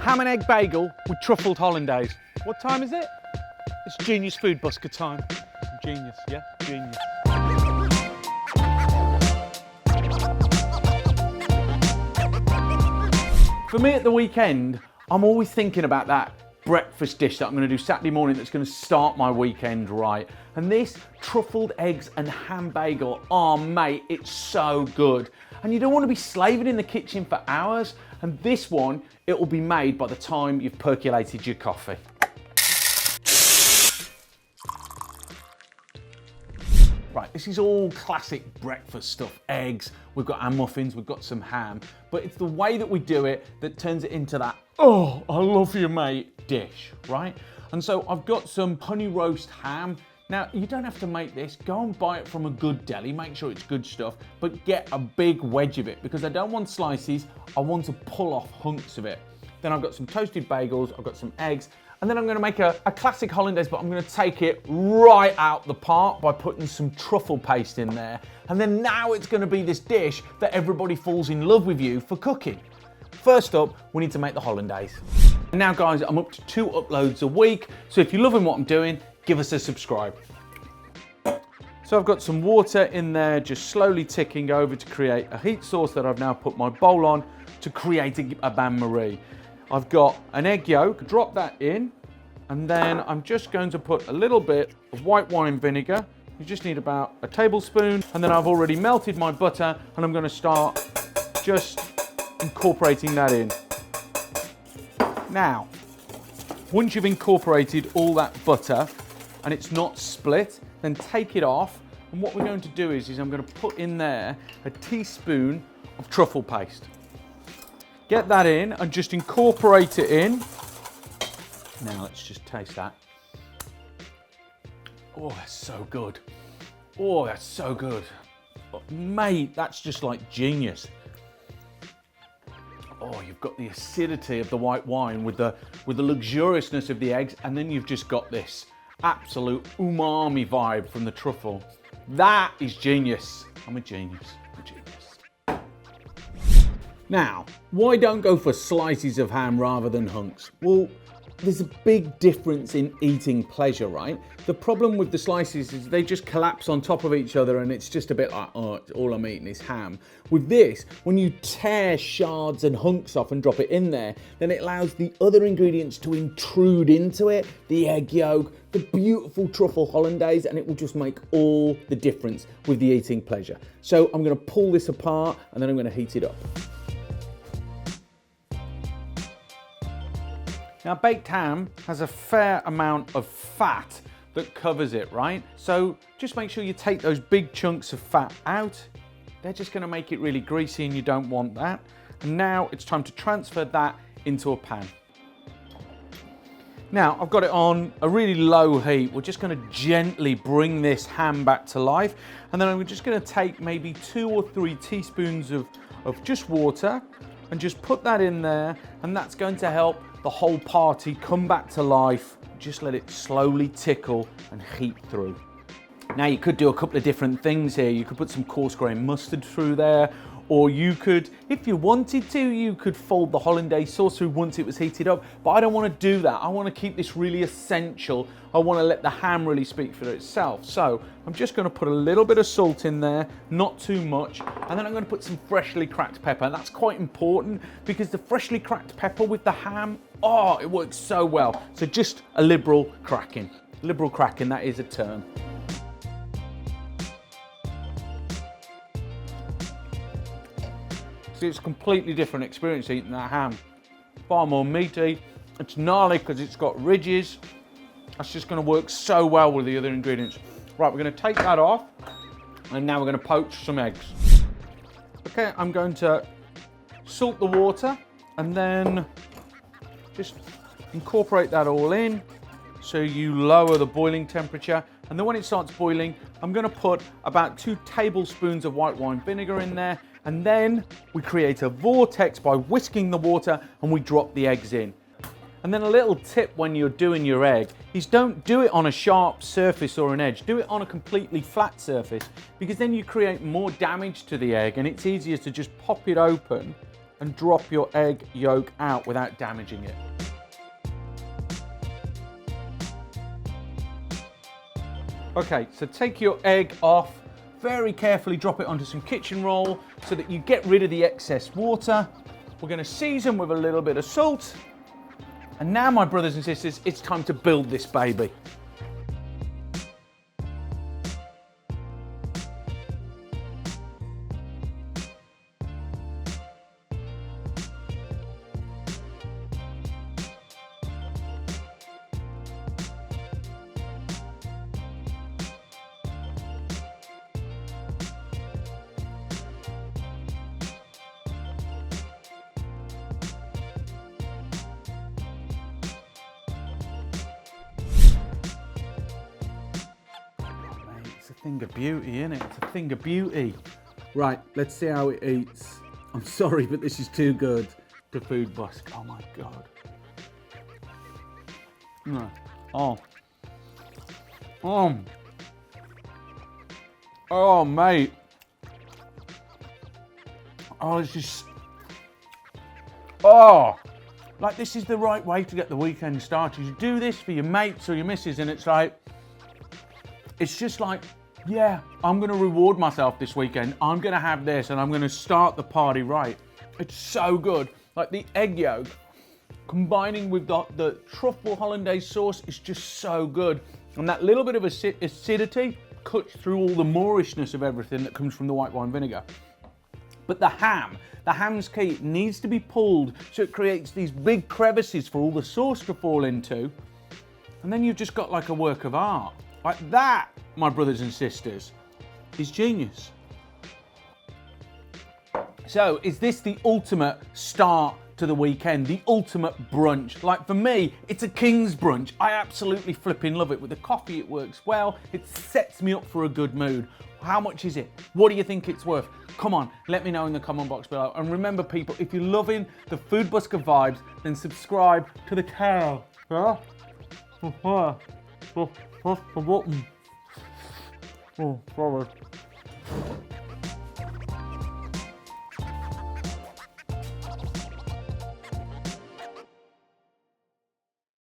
ham and egg bagel with truffled hollandaise. What time is it? It's genius food busker time. Genius, yeah? Genius. For me at the weekend, I'm always thinking about that breakfast dish that I'm going to do Saturday morning that's going to start my weekend right. And this truffled eggs and ham bagel, oh mate, it's so good. And you don't want to be slaving in the kitchen for hours. And this one, it will be made by the time you've percolated your coffee. Right, this is all classic breakfast stuff. Eggs, we've got our muffins, we've got some ham, but it's the way that we do it that turns it into that, oh, I love you mate dish, right? And so I've got some honey roast ham. Now, you don't have to make this, go and buy it from a good deli, make sure it's good stuff, but get a big wedge of it because I don't want slices, I want to pull off hunks of it. Then I've got some toasted bagels, I've got some eggs, and then I'm gonna make a classic hollandaise, but I'm gonna take it right out the park by putting some truffle paste in there. And then now it's gonna be this dish that everybody falls in love with you for cooking. First up, we need to make the hollandaise. And now guys, I'm up to 2 uploads a week, so if you're loving what I'm doing, give us a subscribe. So I've got some water in there, just slowly ticking over to create a heat source that I've now put my bowl on to create a bain-marie. I've got an egg yolk, drop that in, and then I'm just going to put a little bit of white wine vinegar. You just need about a tablespoon, and then I've already melted my butter, and I'm gonna start just incorporating that in. Now, once you've incorporated all that butter, and it's not split, then take it off, and what we're going to do is I'm gonna put in there a teaspoon of truffle paste. Get that in and just incorporate it in. Now let's just taste that. Oh, that's so good. Oh, that's so good. Oh, mate, that's just like genius. Oh, you've got the acidity of the white wine with the luxuriousness of the eggs, and then you've just got this absolute umami vibe from the truffle. That is genius. I'm a genius. Now, why don't go for slices of ham rather than hunks? Well, there's a big difference in eating pleasure, right? The problem with the slices is they just collapse on top of each other and it's just a bit like, oh, all I'm eating is ham. With this, when you tear shards and hunks off and drop it in there, then it allows the other ingredients to intrude into it, the egg yolk, the beautiful truffle hollandaise, and it will just make all the difference with the eating pleasure. So I'm gonna pull this apart and then I'm gonna heat it up. Now, baked ham has a fair amount of fat that covers it, right? So just make sure you take those big chunks of fat out. They're just gonna make it really greasy and you don't want that. And now it's time to transfer that into a pan. Now, I've got it on a really low heat. We're just gonna gently bring this ham back to life. And then I'm just gonna take maybe 2 or 3 teaspoons of just water and just put that in there. And that's going to help the whole party come back to life. Just let it slowly tickle and heat through. Now you could do a couple of different things here. You could put some coarse grain mustard through there, or you could, if you wanted to, you could fold the hollandaise sauce through once it was heated up, but I don't want to do that. I want to keep this really essential. I want to let the ham really speak for itself. So I'm just going to put a little bit of salt in there, not too much, and then I'm going to put some freshly cracked pepper. That's quite important because the freshly cracked pepper with the ham, oh, it works so well. So just a liberal cracking. Liberal cracking, that is a term. See, it's a completely different experience eating that ham. Far more meaty. It's gnarly because it's got ridges. That's just going to work so well with the other ingredients. Right, we're going to take that off, and now we're going to poach some eggs. Okay, I'm going to salt the water and then just incorporate that all in so you lower the boiling temperature. And then when it starts boiling, I'm going to put about 2 tablespoons of white wine vinegar in there. And then we create a vortex by whisking the water and we drop the eggs in. And then a little tip when you're doing your egg is don't do it on a sharp surface or an edge. Do it on a completely flat surface because then you create more damage to the egg and it's easier to just pop it open and drop your egg yolk out without damaging it. Okay, so take your egg off, very carefully drop it onto some kitchen roll so that you get rid of the excess water. We're going to season with a little bit of salt. And now, my brothers and sisters, it's time to build this baby. It's a thing of beauty, isn't it? It's a thing of beauty. Right, let's see how it eats. I'm sorry, but this is too good to food busk. Oh my God. No. Oh. Oh, mate. Oh, it's just... Oh. Like, this is the right way to get the weekend started. You do this for your mates or your missus, and it's like... It's just like, yeah, I'm going to reward myself this weekend. I'm going to have this and I'm going to start the party right. It's so good. Like the egg yolk combining with the truffle hollandaise sauce is just so good. And that little bit of acidity cuts through all the moorishness of everything that comes from the white wine vinegar. But the ham's key. It needs to be pulled so it creates these big crevices for all the sauce to fall into. And then you've just got like a work of art. Like that, my brothers and sisters, is genius. So, is this the ultimate start to the weekend? The ultimate brunch? Like for me, it's a king's brunch. I absolutely flipping love it. With the coffee, it works well. It sets me up for a good mood. How much is it? What do you think it's worth? Come on, let me know in the comment box below. And remember, people, if you're loving the Food Busker vibes, then subscribe to the channel. Yeah? Press the button. Oh, sorry.